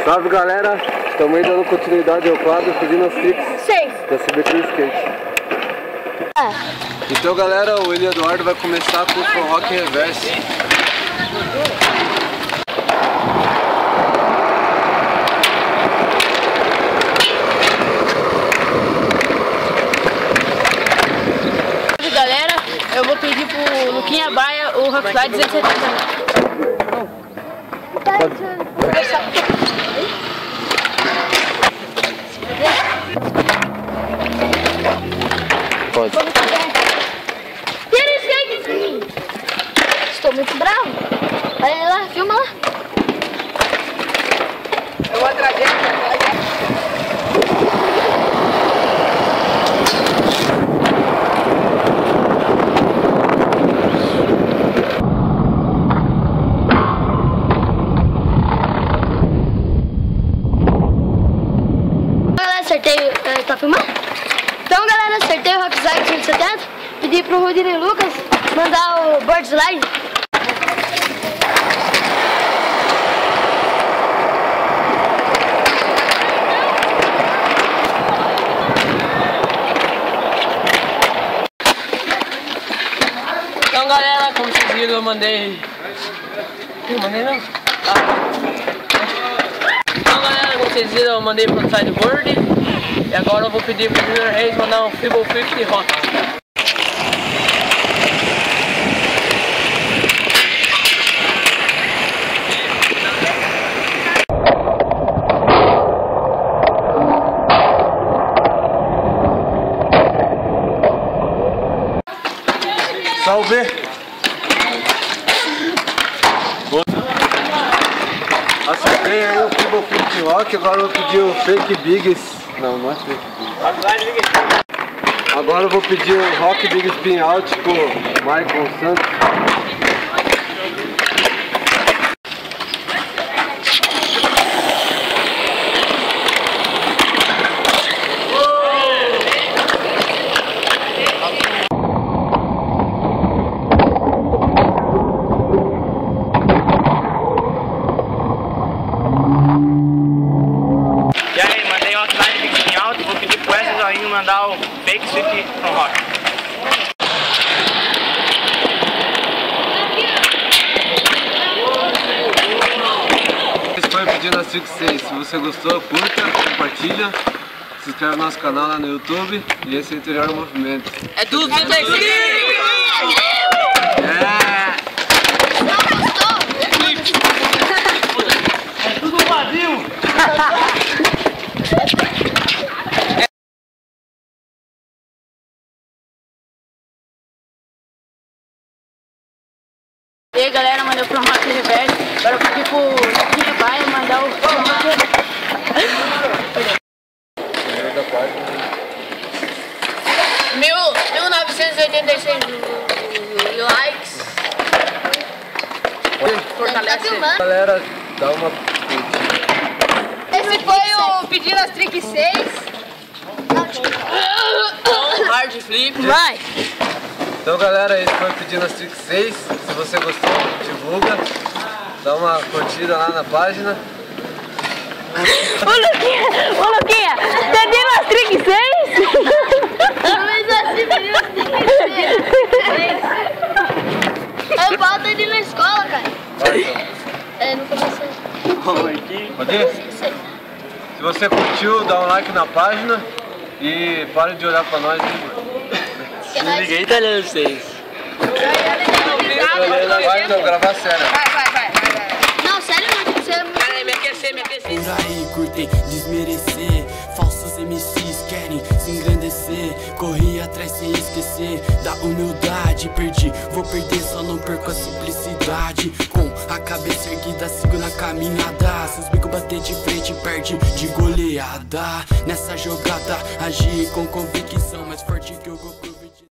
Salve galera, estamos aí dando continuidade ao quadro pedindo as tricks 6 da CBT Skate. Então galera, o William Eduardo vai começar com o front rock reverse. Galera, eu vou pedir pro Luquinha Baia o Rockslide 270. Pode. Tira esse aí de mim. Estou muito bravo. Olha lá, filma lá. Eu vou trazer. Acertei, tá filmando? Então galera, acertei o Rockslide 170. Pedi pro Rodrigo Lucas mandar o board slide. Então galera, como vocês viram, eu mandei... Eu mandei não? Então galera, como vocês viram, eu mandei pro sideboard. E agora eu vou pedir pro Junior Reis mandar um Feeble 50 Rock. Salve! Acertei aí o Feeble 50 Rock, agora eu vou pedir o Fake Bigs. Não é Fake Bigs. Agora eu vou pedir o Rock Big Spin Out com o Michael Santos. Vou pedir pro Wesley Zoinho mandar o Fake Sweet from Rock. Esse foi pedindo as Tricks 6. Se você gostou, curta, compartilha, se inscreve no nosso canal lá no YouTube e esse é o Interior Movimento. É tudo que tem. É tudo vazio! E aí galera, mandei pro Rock Reverse. Agora eu pedi pro Luquinha Baia mandar o Rock Reverse. 1986 likes. Fortalece. Galera, dá uma... Esse foi o Pedindo as Tricks 6. Hard flip. Vai! Então galera, esse foi pedindo as Tricks 6. Se você gostou, divulga. Dá uma curtida lá na página. Ô Luquinha, pedindo as Tricks 6? Mas assim, pedindo as Tricks 6. Eu falta de ir na escola, cara. Vai, então. É, não comecei. Pode ir? Se você curtiu, dá um like na página e pare de olhar pra nós. Ninguém tá olhando vocês. Vai então, gravar sério. Vai. Não, sério, não, você é muito... Cara, me aquecer. Por aí curtem desmerecer, falsos MCs querem se engrandecer. Corri atrás sem esquecer da humildade. Perdi, vou perder, só não perco a simplicidade. Com a cabeça erguida, sigo na caminhada. Se os bicos bater de frente, perde de goleada. Nessa jogada, agir com convicção, mais forte que o Goku.